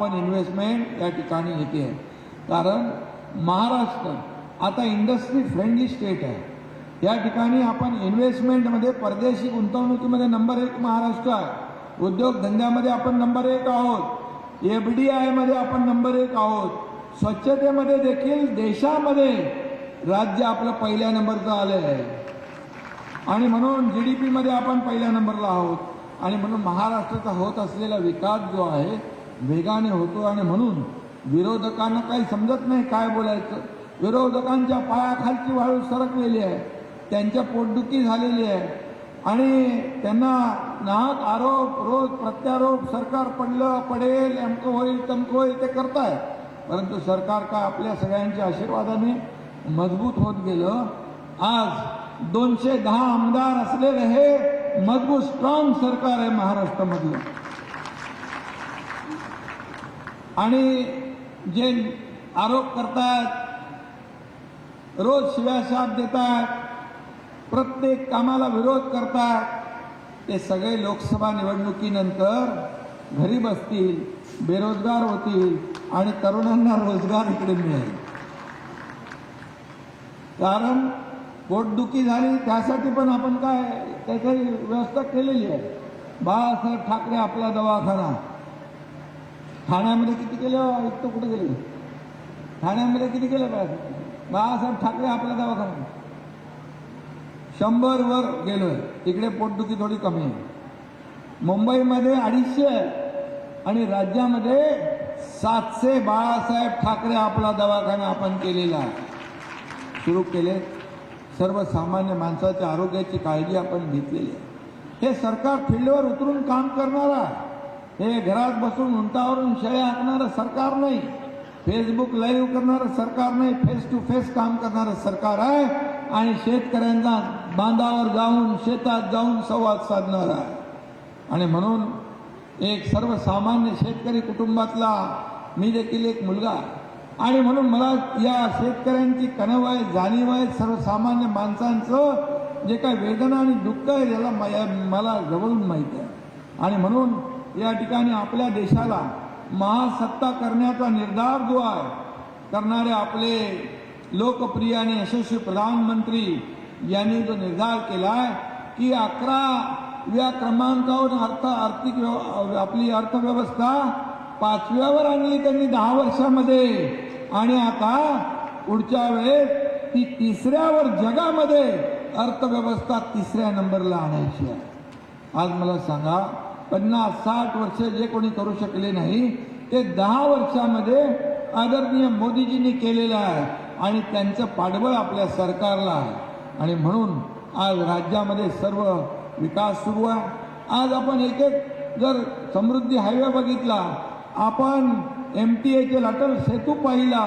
पण इन्व्हेस्टमेंट या ठिकाणी येते आहे. कारण महाराष्ट्र आता इंडस्ट्री फ्रेंडली स्टेट आहे. या ठिकाणी आपण इन्व्हेस्टमेंटमध्ये परदेशी गुंतवणुकीमध्ये नंबर 1 महाराष्ट्र आहे. उद्योगधंद्यामध्ये आपण नंबर 1 आहोत. FDIमध्ये आपण नंबर 1 आहोत. स्वच्छतेमध्ये देखील देशामध्ये राज्य आपलं पहिल्या नंबरचं आलं आहे. आणि म्हणून GDP मध्ये आपण पहिल्या नंबरला आहोत. आणि म्हणून महाराष्ट्राचा होत असलेला विकास जो आहे वेगाने होतो. आणि म्हणून विरोधकांना काही समजत नाही काय बोलायचं. विरोधकांच्या पायाखालची वाळू सरकलेली आहे. त्यांच्या पोटदुखी झालेली आहे. आणि त्यांना नाहक आरोप रोज प्रत्यारोप सरकार पडेल अमकं होईल तमकं होईल ते करताय. परंतु सरकार का आपल्या सगळ्यांच्या आशीर्वादाने मजबूत होत गेलं. आज 210 आमदार असलेले हे मजबूत स्ट्रॉंग सरकार आहे महाराष्ट्रामधलं. आणि जे आरोप करतात, रोज शिव्याशाप देतात, प्रत्येक कामाला विरोध करतात, ते सगळे लोकसभा निवडणुकीनंतर घरी बसतील, बेरोजगार होतील आणि तरुणांना रोजगार इकडे मिळेल. कारण पोटदुखी झाली त्यासाठी पण आपण काय त्याची व्यवस्था केलेली आहे. बाळासाहेब ठाकरे आपला दवाखाना ठाण्यामध्ये किती केलं, इतकं कुठे गेले, ठाण्यामध्ये किती केलं बाळासाहेब ठाकरे आपला दवाखाना 100 वर गेलोय. तिकडे पोटदुखी थोडी कमी आहे. मुंबईमध्ये 250 आणि राज्यामध्ये 700 बाळासाहेब ठाकरे आपला दवाखाना आपण केलेला आहे, सुरू केले. सर्वसामान्य माणसाच्या आरोग्याची काळजी आपण घेतलेली आहे. हे सरकार फील्डवर उतरून काम करणारा, हे घरात बसून उंटावरून शेळ्या हाकणारं सरकार नाही, फेसबुक लाईव्ह करणारं सरकार नाही, फेस टू फेस काम करणारं सरकार आहे. आणि शेतकऱ्यांना बांधावर जाऊन शेतात जाऊन संवाद साधणार आहे. आणि म्हणून एक सर्वसामान्य शेतकरी कुटुंबातला मी देखील एक मुलगा, आणि म्हणून मला या शेतकऱ्यांची कणव आहे, जाणीव आहे. सर्वसामान्य माणसांचं जे काही वेदना आणि दुःख आहे याला मला जवळून माहीत आहे. आणि म्हणून या ठिकाणी आपल्या देशाला महासत्ता करण्याचा निर्धार जो आहे करणारे आपले लोकप्रिय आणि यशस्वी प्रधानमंत्री यांनी जो निर्धार केला आहे की 11व्या क्रमांकावर आर्थिक आपली अर्थव्यवस्था 5व्यावर आणली त्यांनी 10 वर्षामध्ये. आणि आता पुढच्या वेळेस ती 3ऱ्यावर जगामध्ये अर्थव्यवस्था 3ऱ्या नंबरला आणायची आहे. आज मला सांगा 50-60 वर्ष जे कोणी करू शकले नाही ते 10 वर्षामध्ये आदरणीय मोदीजींनी केलेलं आहे. आणि त्यांचं पाठबळ आपल्या सरकारला आहे. आणि म्हणून आज राज्यामध्ये सर्व विकास सुरू आहे. आज आपण एक जर समृद्धी हायवे बघितला, आपण MTA लाटल सेतू पाहिला,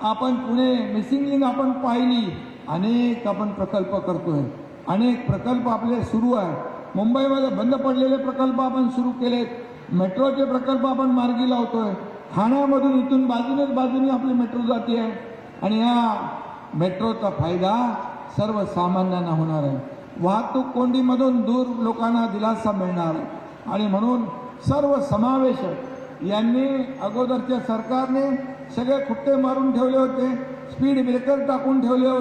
आपण पुणे मिसिंग लिंक आपण पाहिली, अनेक आपण प्रकल्प करतोय, अनेक प्रकल्प आपले सुरू आहे. मुंबईमध्ये बंद पडलेले प्रकल्प आपण सुरू केलेत, मेट्रोचे प्रकल्प आपण मार्गी लावतोय. ठाण्यामधून इथून बाजूने आपली मेट्रो जाते आहे. आणि या मेट्रोचा फायदा सर्वसामान्यांना होणार आहे. वाहतूक कोंडीमधून दूर लोकांना दिलासा मिळणार आहे. आणि म्हणून सर्व समावेशक यांनी अगोदरच्या सरकारने सगळे खुट्टे मारून ठेवले होते, स्पीड ब्रेकर टाकून ठेवले होते.